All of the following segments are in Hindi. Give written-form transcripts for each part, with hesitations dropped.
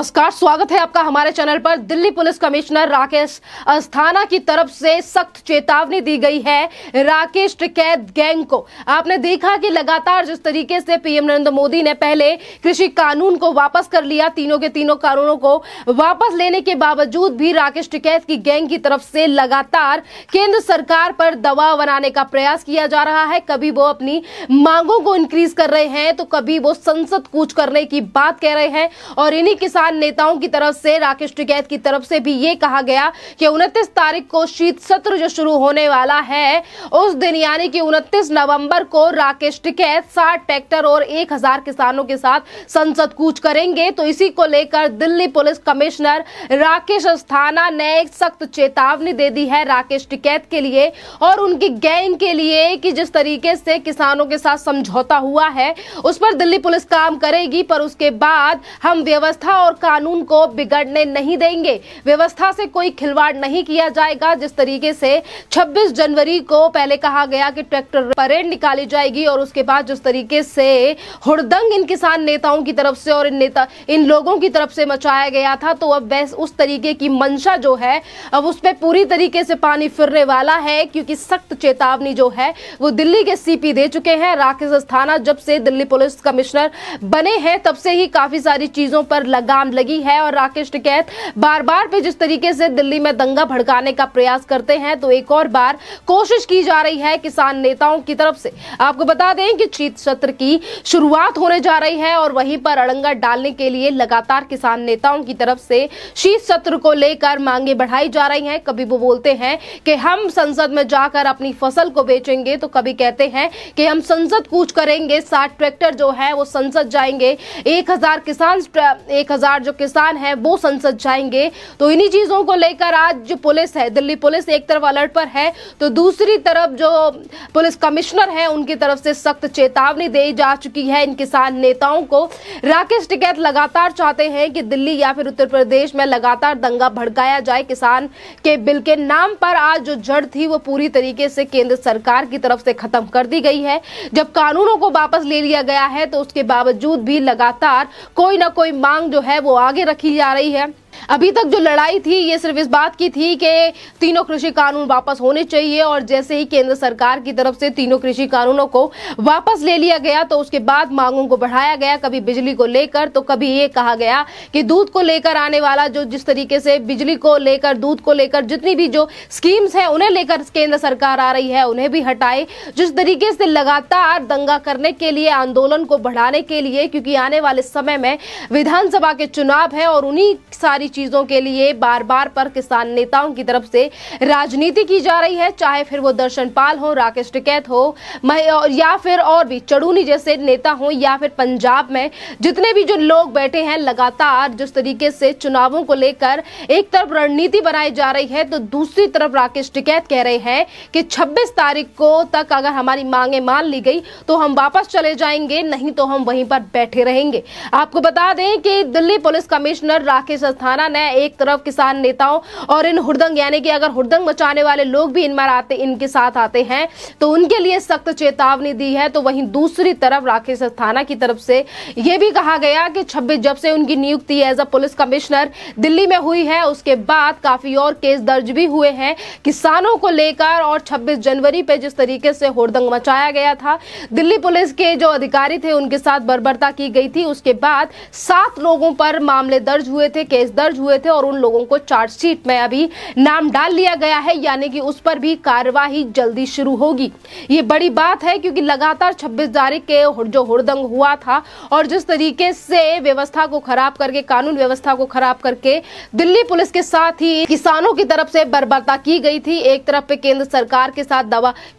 नमस्कार, स्वागत है आपका हमारे चैनल पर। दिल्ली पुलिस कमिश्नर राकेश अस्थाना की तरफ से सख्त चेतावनी दी गई है राकेश टिकैत गैंग को। आपने देखा कि लगातार जिस तरीके से पीएम नरेंद्र मोदी ने पहले कृषि कानून को वापस कर लिया, तीनों के तीनों कानूनों को वापस लेने के बावजूद भी राकेश टिकैत की गैंग की तरफ से लगातार केंद्र सरकार पर दबाव बनाने का प्रयास किया जा रहा है। कभी वो अपनी मांगों को इंक्रीज कर रहे हैं तो कभी वो संसद कूच करने की बात कह रहे हैं। और इन्हीं किसान नेताओं की तरफ से राकेश टिकैत की तरफ से भी ये कहा गया कि 29 तारीख को शीत सत्र जो शुरू होने वाला है उस दिन यानी कि 29 नवंबर को राकेश टिकैत 60 ट्रैक्टर और 1000 किसानों के साथ संसद कूच करेंगे। तो इसी को लेकर दिल्ली पुलिस कमिश्नर राकेश अस्थाना ने एक सख्त चेतावनी दे दी है राकेश टिकैत के लिए और उनकी गैंग के लिए कि जिस तरीके से किसानों के साथ समझौता हुआ है उस पर दिल्ली पुलिस काम करेगी, पर उसके बाद हम व्यवस्था और कानून को बिगड़ने नहीं देंगे। व्यवस्था से कोई खिलवाड़ नहीं किया जाएगा। जिस तरीके से 26 जनवरी को पहले कहा गया कि ट्रैक्टर परेड निकाली जाएगी और उसके बाद जिस तरीके से हुड़दंग इन किसान नेताओं की तरफ से और इन लोगों की तरफ से मचाया गया था, तो अब वैसे उस तरीके की मंशा जो है अब उस पर पूरी तरीके से पानी फिरने वाला है, क्योंकि सख्त चेतावनी जो है वो दिल्ली के सीपी दे चुके हैं। राकेश अस्थाना जब से दिल्ली पुलिस कमिश्नर बने हैं तब से ही काफी सारी चीजों पर लगाम लगी है और राकेश टिकैत बार बार पे जिस तरीके से दिल्ली में दंगा भड़काने का प्रयास करते हैं तो एक और बार कोशिश की जा रही है किसान नेताओं की तरफ से। आपको बता दें कि शीत सत्र की शुरुआत होने जा रही है और वहीं पर अड़ंगा डालने के लिए लगातार किसान नेताओं की तरफ से शीत सत्र को लेकर मांगे बढ़ाई जा रही हैं। कभी वो बोलते हैं कि हम संसद में जाकर अपनी फसल को बेचेंगे, तो कभी कहते हैं कि हम संसद कूच करेंगे, 60 ट्रैक्टर जो है वो संसद जाएंगे, 1000 जो किसान हैं वो संसद जाएंगे। तो इन्हीं चीजों को लेकर आज जो पुलिस है, दिल्ली पुलिस एक तरफ अलर्ट पर है तो दूसरी तरफ जो पुलिस कमिश्नर है उनकी तरफ से सख्त चेतावनी दी जा चुकी है इन किसान नेताओं को। राकेश टिकैत लगातार चाहते हैं कि दिल्ली या फिर उत्तर प्रदेश में लगातार दंगा भड़काया जाए किसान के बिल के नाम पर। आज जो जड़ थी वो पूरी तरीके से केंद्र सरकार की तरफ से खत्म कर दी गई है। जब कानूनों को वापस ले लिया गया है तो उसके बावजूद भी लगातार कोई ना कोई मांग जो है वो आगे रखी जा रही है। अभी तक जो लड़ाई थी ये सिर्फ इस बात की थी कि तीनों कृषि कानून वापस होने चाहिए और जैसे ही केंद्र सरकार की तरफ से तीनों कृषि कानूनों को वापस ले लिया गया तो उसके बाद मांगों को बढ़ाया गया। कभी बिजली को लेकर तो कभी ये कहा गया कि दूध को लेकर आने वाला जो जिस तरीके से बिजली को लेकर, दूध को लेकर जितनी भी जो स्कीम्स हैं उन्हें लेकर केंद्र सरकार आ रही है उन्हें भी हटाए। जिस तरीके से लगातार दंगा करने के लिए, आंदोलन को बढ़ाने के लिए, क्योंकि आने वाले समय में विधानसभा के चुनाव है और उन्हीं सारी चीजों के लिए बार बार पर किसान नेताओं की तरफ से राजनीति की जा रही है। चाहे फिर वो दर्शन पाल हो, राकेश टिकैत हो या फिर और भी चड़ूनी जैसे नेता हो या फिर पंजाब में जितने भी जो लोग बैठे हैं, लगातार जिस तरीके से चुनावों को लेकर एक तरफ रणनीति बनाई जा रही है तो दूसरी तरफ राकेश टिकैत कह रहे हैं कि 26 तारीख को तक अगर हमारी मांगे मान ली गई तो हम वापस चले जाएंगे, नहीं तो हम वहीं पर बैठे रहेंगे। आपको बता दें कि दिल्ली पुलिस कमिश्नर राकेश अस्थाना ने एक तरफ किसान नेताओं और इन हुड़दंग यानी कि अगर हुड़दंग मचाने वाले लोग भी इनके साथ आते हैं तो उनके लिए सख्त चेतावनी दी है। तो वहीं दूसरी तरफ राकेश अस्थाना की तरफ से यह भी कहा गया कि 26 जब से उनकी नियुक्ति as a police commissioner Delhi में हुई है उसके बाद काफी और केस दर्ज भी हुए हैं किसानों को लेकर। और 26 जनवरी पे जिस तरीके से हुड़दंग मचाया गया था, दिल्ली पुलिस के जो अधिकारी थे उनके साथ बर्बरता की गई थी, उसके बाद 7 लोगों पर मामले दर्ज हुए थे, केस दर्ज हुए थे और उन लोगों को चार्जशीट में अभी नाम डाल लिया गया है, यानी कि उस पर भी कार्यवाही जल्दी शुरू होगी। ये बड़ी बात है क्योंकि लगातार 26 तारीख के जो हुड़दंग हुआ था और जिस तरीके से व्यवस्था को खराब करके, कानून व्यवस्था को खराब करके दिल्ली पुलिस के साथ ही किसानों की तरफ से बर्बरता की गई थी। एक तरफ पे केंद्र सरकार के साथ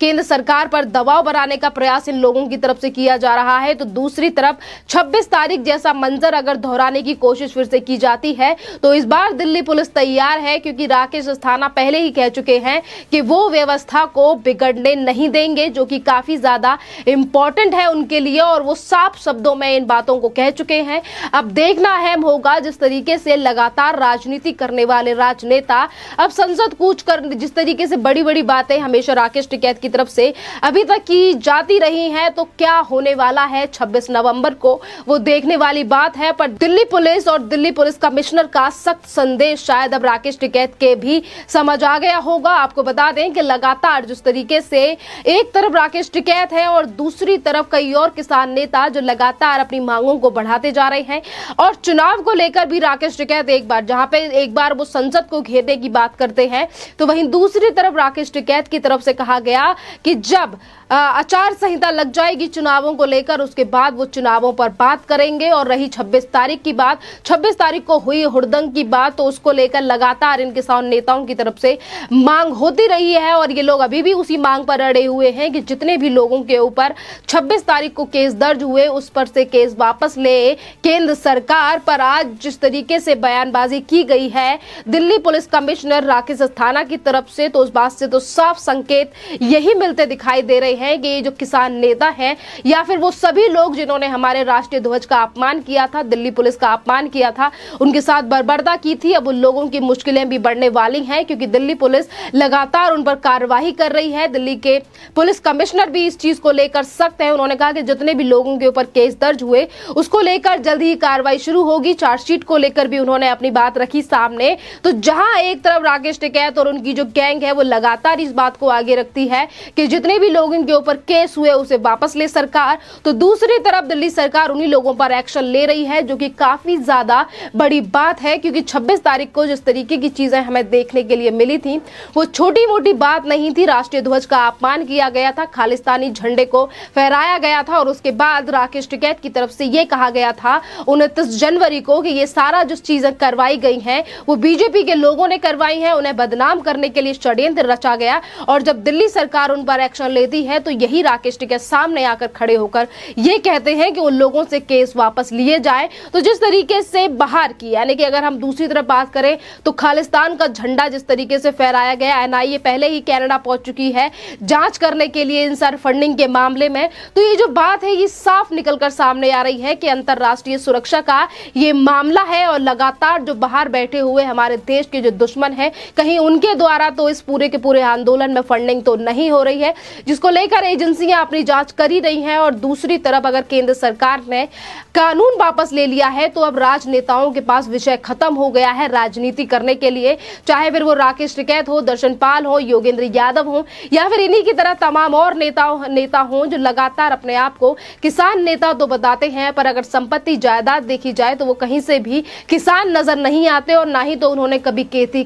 केंद्र सरकार पर दबाव बनाने का प्रयास इन लोगों की तरफ से किया जा रहा है, तो दूसरी तरफ 26 तारीख जैसा मंजर अगर दोहराने की कोशिश फिर से की जाती है तो इस बार दिल्ली पुलिस तैयार है, क्योंकि राकेश अस्थाना पहले ही कह चुके हैं कि वो व्यवस्था को बिगड़ने नहीं देंगे, जो कि काफी ज्यादा इंपॉर्टेंट है उनके लिए, और वो साफ शब्दों में इन बातों को कह चुके हैं। अब देखना अहम होगा जिस तरीके से लगातार राजनीति करने वाले राजनेता अब संसद कूच कर जिस तरीके से बड़ी बड़ी बातें हमेशा राकेश टिकैत की तरफ से अभी तक की जाती रही हैं, तो क्या होने वाला है 26 नवंबर को वो देखने वाली बात है। पर दिल्ली पुलिस और दिल्ली पुलिस कमिश्नर का सख्त संदेश शायद अब राकेश टिकैत के भी समझ आ गया होगा। आपको बता दें कि लगातार जिस तरीके से एक तरफ राकेश टिकैत है और दूसरी तरफ कई और किसान नेता जो लगातार अपनी मांगों को बढ़ाते जा रहे हैं, और चुनाव को लेकर भी राकेश टिकैत एक बार वो संसद को घेरने की बात करते हैं, तो वहीं दूसरी तरफ राकेश टिकैत की तरफ से कहा गया कि जब आचार संहिता लग जाएगी चुनावों को लेकर, उसके बाद वो चुनावों पर बात करेंगे। और रही 26 तारीख की बात, 26 तारीख को हुई हुड़दंग की बात, तो उसको लेकर लगातार इन किसान नेताओं की तरफ से मांग होती रही है, और ये लोग अभी भी उसी मांग पर अड़े हुए हैं कि जितने भी लोगों के ऊपर 26 तारीख को केस दर्ज हुए उस पर से केस वापस ले केंद्र सरकार। पर आज जिस तरीके से बयानबाजी की गई है दिल्ली पुलिस कमिश्नर राकेश अस्थाना की तरफ से, तो उस बात से तो साफ संकेत यही मिलते दिखाई दे रहे हैं कि ये जो किसान नेता हैं या फिर वो सभी लोग जिन्होंने हमारे राष्ट्रीय ध्वज का अपमान किया था, दिल्ली पुलिस का अपमान किया था, उनके साथ बर्बरता की थी, अब उन लोगों की मुश्किलें भी बढ़ने वाली हैं, क्योंकि दिल्ली पुलिस लगातार उन पर कार्रवाई कर रही है। दिल्ली के पुलिस कमिश्नर भी इस चीज को लेकर सख्त है। उन्होंने कहा कि जितने भी लोगों के ऊपर केस दर्ज हुए उसको लेकर जल्द ही कार्रवाई शुरू होगी। चार्जशीट को लेकर भी उन्होंने अपनी बात रखी सामने। तो जहां एक तरफ राकेश टिकैत और उनकी जो गैंग है वो लगातार इस बात को आगे रखती है कि जितने भी लोग इनके ऊपर केस हुए उसे वापस ले सरकार, तो दूसरी तरफ दिल्ली सरकार उन्हीं लोगों पर एक्शन ले रही है, जो कि काफी ज्यादा बड़ी बात है। क्योंकि 26 तारीख को जिस तरीके की चीजें हमें देखने के लिए मिली थी वो छोटी मोटी बात नहीं थी। राष्ट्रीय ध्वज का अपमान किया गया था, खालिस्तानी झंडे को फहराया गया था, और उसके बाद राकेश टिकैत की तरफ से यह कहा गया था 29 जनवरी को कि ये सारा जो चीजें करवाई गई हैं वो बीजेपी के लोगों ने करवाई हैं, उन्हें बदनाम करने के लिए षड्यंत्र रचा गया। और जब दिल्ली सरकार उन पर एक्शन लेती है तो यही राकेश टिकैत सामने आकर खड़े होकर ये कहते हैं कि उन लोगों से केस वापस लिए जाए। तो जिस तरीके से बाहर की, यानी कि अगर हम दूसरी तरफ बात करें तो खालिस्तान का झंडा जिस तरीके से फहराया गया, एनआईए पहले ही कनाडा पहुंच चुकी है जांच करने के लिए इंसार फंडिंग के मामले में। तो ये जो बात है ये साफ निकलकर सामने आ रही है कि अंतरराष्ट्रीय सुरक्षा का ये मामला है, और लगातार जो बाहर बैठे हुए हमारे देश के जो दुश्मन है, कहीं उनके द्वारा तो इस पूरे के पूरे आंदोलन में फंडिंग तो नहीं हो रही है, जिसको लेकर एजेंसियां अपनी जांच कर ही रही हैं। और दूसरी तरफ अगर केंद्र सरकार ने कानून वापस ले लिया है तो अब राजनेताओं के पास विषय खत्म हो गया है राजनीति करने के लिए, चाहे फिर वो राकेश टिकैत हो, दर्शन पाल हो, योगेंद्र यादव हो, या फिर इन्हीं की तरह तमाम और नेता हो जो लगातार अपने आप को किसान नेता तो बताते हैं, पर अगर संपत्ति जायदाद देखी जाए तो वो कहीं से भी किसान नजर नहीं आते, और ना ही तो उन्होंने कभी खेती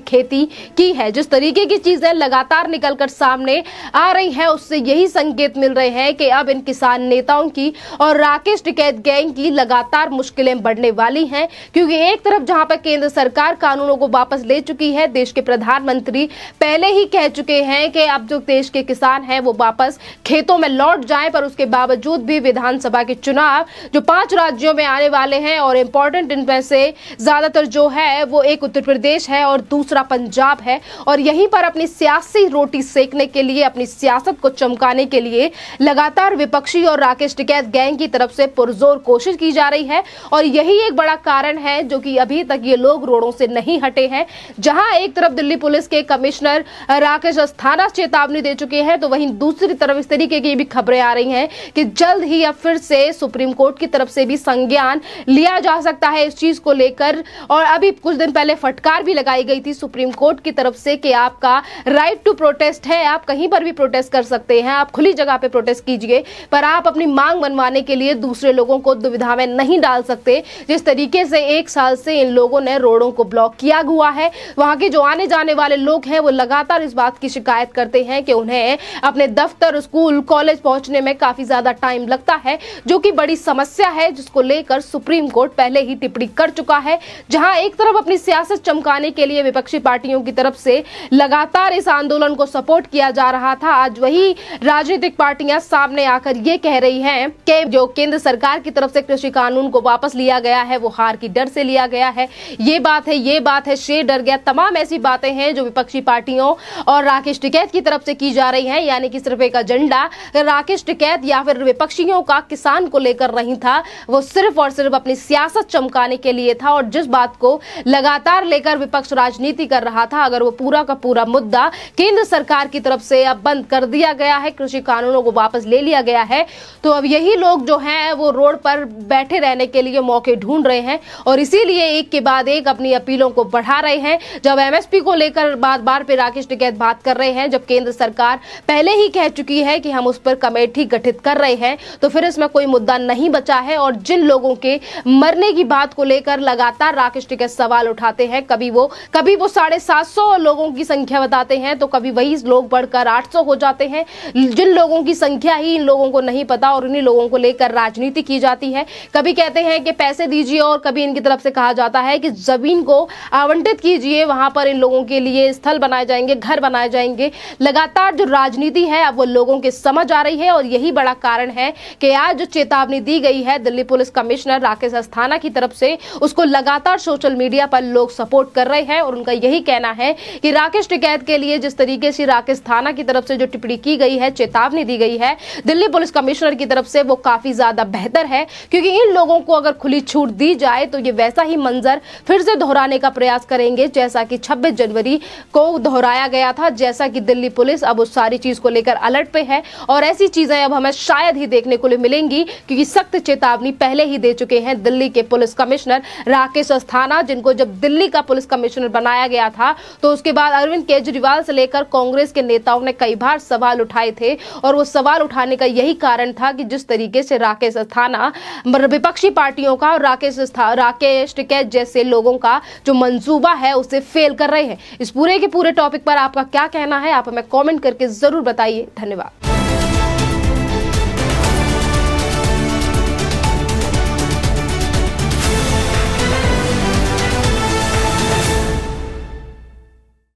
की है। जिस तरीके की चीजें लगातार निकलकर सामने आ रही है उससे यही संकेत मिल रहे हैं कि अब इन किसान नेताओं की और राकेश टिकैत गैंग की लगातार मुश्किलें बढ़ने वाली हैं। क्योंकि एक तरफ जहां पर केंद्र सरकार कानूनों को वापस ले चुकी है, देश के प्रधानमंत्री पहले ही कह चुके हैं कि अब जो देश के किसान हैं वो वापस खेतों में लौट जाएं, पर उसके बावजूद भी विधानसभा के चुनाव जो 5 राज्यों में आने वाले हैं, और इंपॉर्टेंट इनमें से ज्यादातर जो है वो एक उत्तर प्रदेश है और दूसरा पंजाब है, और यहीं पर अपनी सियासी रोटी सेकने के लिए, अपनी सियासत को चमकाने के लिए लगातार विपक्षी और राकेश टिकैत गैंग की तरफ से पुरजोर कोशिश की जा रही है। और यही एक बड़ा कारण है जो कि अभी तक ये लोग रोडों से नहीं हटे हैं। जहां एक तरफ दिल्ली पुलिस के कमिश्नर राकेश अस्थाना चेतावनी दे चुके हैं, तो वहीं दूसरी तरफ इस तरीके की भी खबरें आ रही हैं कि जल्द ही अब फिर से सुप्रीम कोर्ट की तरफ से भी संज्ञान लिया जा सकता है इस चीज को लेकर। और अभी कुछ दिन पहले फटकार भी लगाई गई थी सुप्रीम कोर्ट की तरफ से कि आपका राइट टू प्रोटेस्ट है, आप कहीं पर भी प्रोटेस्ट कर सकते हैं, आप खुली जगह पे प्रोटेस्ट कीजिए, पर आप अपनी मांग मनवाने के लिए दूसरे लोगों को दुविधा में नहीं डाल सकते। जिस तरीके से 1 साल से इन लोगों ने रोडों को ब्लॉक किया हुआ है, वहां के जो आने जाने वाले लोग हैं वो लगातार इस बात की शिकायत करते हैं कि उन्हें अपने दफ्तर, स्कूल, कॉलेज पहुंचने में काफी ज्यादा टाइम लगता है, जो कि बड़ी समस्या है, जिसको लेकर सुप्रीम कोर्ट पहले ही टिप्पणी कर चुका है। जहां एक तरफ अपनी सियासत चमकाने के लिए विपक्षी पार्टियों की तरफ से लगातार इस आंदोलन को सपोर्ट किया जा रहा था, आज वही राजनीतिक पार्टियां सामने आकर ये कह रही हैं कि जो केंद्र सरकार की तरफ से कृषि कानून को वापस लिया गया है वो हार की डर से लिया गया है, ये बात है, शेर डर गया, तमाम ऐसी बातें हैं जो विपक्षी पार्टियों और राकेश टिकैत की तरफ से की जा रही हैं। यानी कि सिर्फ एक एजेंडा राकेश टिकैत या फिर विपक्षियों का किसान को लेकर नहीं था, वो सिर्फ और सिर्फ अपनी सियासत चमकाने के लिए था। और जिस बात को लगातार लेकर विपक्ष राजनीति कर रहा था, अगर वो पूरा का पूरा मुद्दा केंद्र सरकार की तरफ से अब बंद कर दिया गया है, कृषि कानूनों को वापस ले लिया गया है, तो अब यही लोग जो हैं वो रोड पर बैठे रहने के लिए मौके ढूंढ रहे हैं और इसीलिए एक के बाद एक अपनी अपीलों को बढ़ा रहे हैं। जब एमएसपी को लेकर बार बार पे राकेश टिकैत बात कर रहे हैं, जब केंद्र सरकार पहले ही कह चुकी है कि हम उस पर कमेटी गठित कर रहे हैं, तो फिर इसमें कोई मुद्दा नहीं बचा है। और जिन लोगों के मरने की बात को लेकर लगातार राकेश टिकैत सवाल उठाते हैं, कभी वो 750 लोगों की संख्या बताते हैं, तो कभी वही लोग बढ़कर 800 हो जाते हैं। जिन लोगों की संख्या ही इन लोगों को नहीं पता और उन्हीं लोगों को लेकर राजनीति की जाती है। कभी कहते हैं कि पैसे दीजिए और कभी इनकी तरफ से कहा जाता है कि जमीन को आवंटित कीजिए, वहां पर इन लोगों के लिए स्थल बनाए जाएंगे, घर बनाए जाएंगे। लगातार जो राजनीति है अब वो लोगों के समझ आ रही है और यही बड़ा कारण है कि आज जो चेतावनी दी गई है दिल्ली पुलिस कमिश्नर राकेश अस्थाना की तरफ से, उसको लगातार सोशल मीडिया पर लोग सपोर्ट कर रहे हैं। और उनका यही कहना है कि राकेश टिकैत के लिए जिस तरीके से राकेश अस्थाना की तरफ से जो टिप्पणी की गई है, चेतावनी दी गई है दिल्ली पुलिस कमिश्नर की तरफ से, वो काफी ज्यादा बेहतर है। क्योंकि इन लोगों को अगर खुली छूट दी जाए तो ये वैसा ही मंजर फिर से दोहराने का प्रयास करेंगे जैसा कि 26 जनवरी को दोहराया गया था। जैसा कि दिल्ली पुलिस अब उस सारी चीज को लेकर अलर्ट पे है और ऐसी चीजें अब हमें शायद ही देखने को मिलेंगी, क्योंकि सख्त चेतावनी पहले ही दे चुके हैं दिल्ली के पुलिस कमिश्नर राकेश अस्थाना, जिनको जब दिल्ली का पुलिस कमिश्नर बनाया गया था तो उसके बाद अरविंद केजरीवाल से लेकर कांग्रेस के नेताओं ने कई बार सवाल उठाए थे। और वो सवाल उठाने का यही कारण था कि जिस तरीके से राकेश अस्थाना विपक्षी पार्टियों का और राकेश टिकैत जैसे लोगों का जो मंसूबा है उसे फेल कर रहे हैं। इस पूरे के पूरे टॉपिक पर आपका क्या कहना है, आप हमें कमेंट करके जरूर बताइए। धन्यवाद।